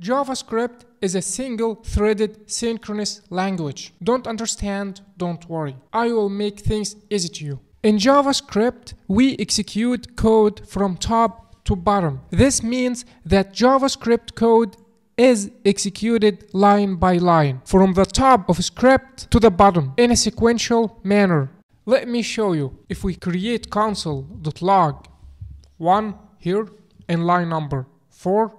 JavaScript is a single-threaded synchronous language. Don't understand? Don't worry. I will make things easy to you. In JavaScript, we execute code from top to bottom. This means that JavaScript code is executed line by line, from the top of script to the bottom, in a sequential manner. Let me show you. If we create console.log 1 here in line number 4,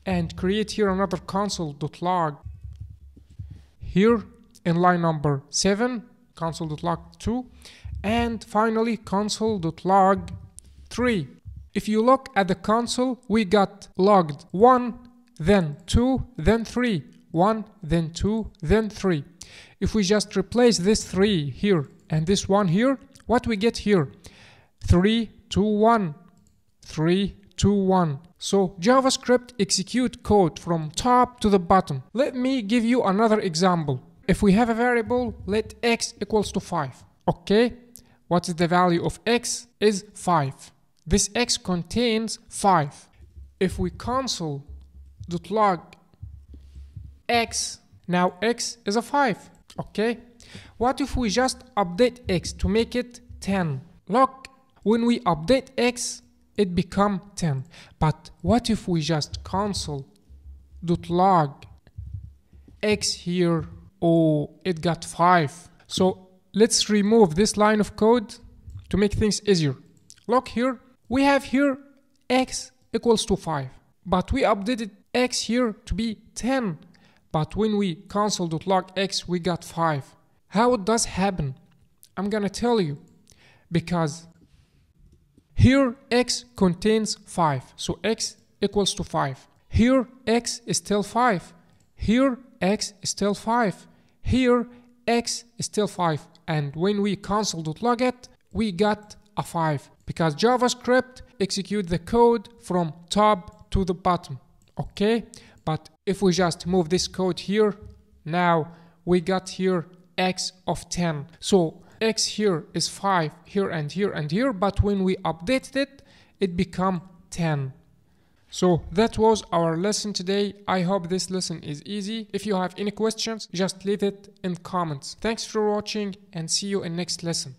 and create here another console.log here in line number 7, console.log 2, and finally console.log 3. If you look at the console, we got logged 1, then 2, then 3, 1, then 2, then 3. If we just replace this 3 here and this 1 here, what we get here? 3, 2, 1, 3, 2, 1. So JavaScript execute code from top to the bottom. Let me give you another example. If we have a variable, let x equals to 5. Okay, what is the value of x? Is 5. This x contains 5. If we console.log x, now x is a 5. Okay, what if we just update x to make it 10? Look, when we update x, it become 10. But what if we just console.log x here? Oh, it got 5. So let's remove this line of code to make things easier. Look here, we have here x equals to 5, but we updated x here to be 10. But when we console.log x, we got 5. How it does happen? I'm gonna tell you. Because here x contains 5, so x equals to 5. Here x is still 5. Here x is still 5. Here x is still 5. And when we console.log it, we got a 5. Because JavaScript execute the code from top to the bottom. Okay? But if we just move this code here, now we got here x of 10. So x here is 5 here and here and here, but when we updated it, it become 10. So that was our lesson today. I hope this lesson is easy. If you have any questions, just leave it in the comments. Thanks for watching and see you in next lesson.